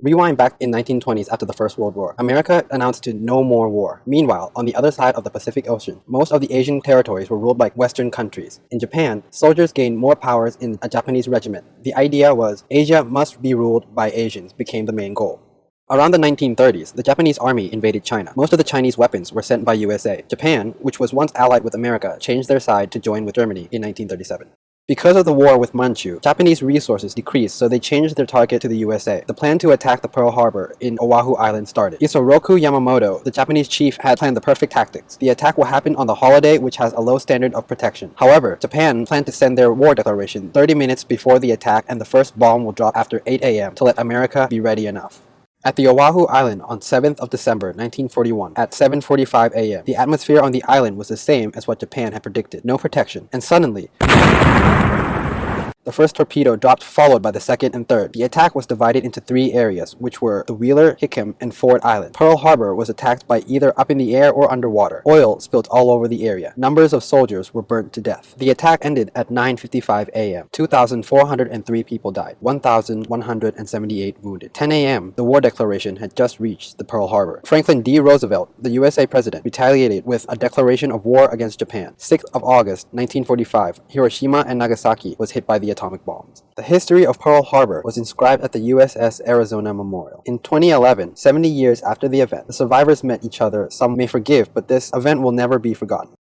Rewind back in 1920s after the First World War. America announced to no more war. Meanwhile, on the other side of the Pacific Ocean, most of the Asian territories were ruled by Western countries. In Japan, soldiers gained more powers in a Japanese regiment. The idea was Asia must be ruled by Asians became the main goal. Around the 1930s, the Japanese army invaded China. Most of the Chinese weapons were sent by USA. Japan, which was once allied with America, changed their side to join with Germany in 1937. Because of the war with Manchu, Japanese resources decreased, so they changed their target to the USA. The plan to attack the Pearl Harbor in Oahu Island started. Isoroku Yamamoto, the Japanese chief, had planned the perfect tactics. The attack will happen on the holiday, which has a low standard of protection. However, Japan planned to send their war declaration 30 minutes before the attack, and the first bomb will drop after 8 a.m. to let America be ready enough. At the Oahu Island on 7th of December 1941 at 7:45 a.m., the atmosphere on the island was the same as what Japan had predicted, no protection, and suddenly, the first torpedo dropped, followed by the second and third. The attack was divided into 3 areas, which were the Wheeler, Hickam, and Ford Island. Pearl Harbor was attacked by either up in the air or underwater. Oil spilled all over the area. Numbers of soldiers were burnt to death. The attack ended at 9:55 a.m. 2,403 people died, 1,178 wounded. 10 a.m., the war declaration had just reached the Pearl Harbor. Franklin D. Roosevelt, the USA president, retaliated with a declaration of war against Japan. 6th of August 1945, Hiroshima and Nagasaki was hit by the atomic bombs. The history of Pearl Harbor was inscribed at the USS Arizona Memorial. In 2011, 70 years after the event, the survivors met each other. Some may forgive, but this event will never be forgotten.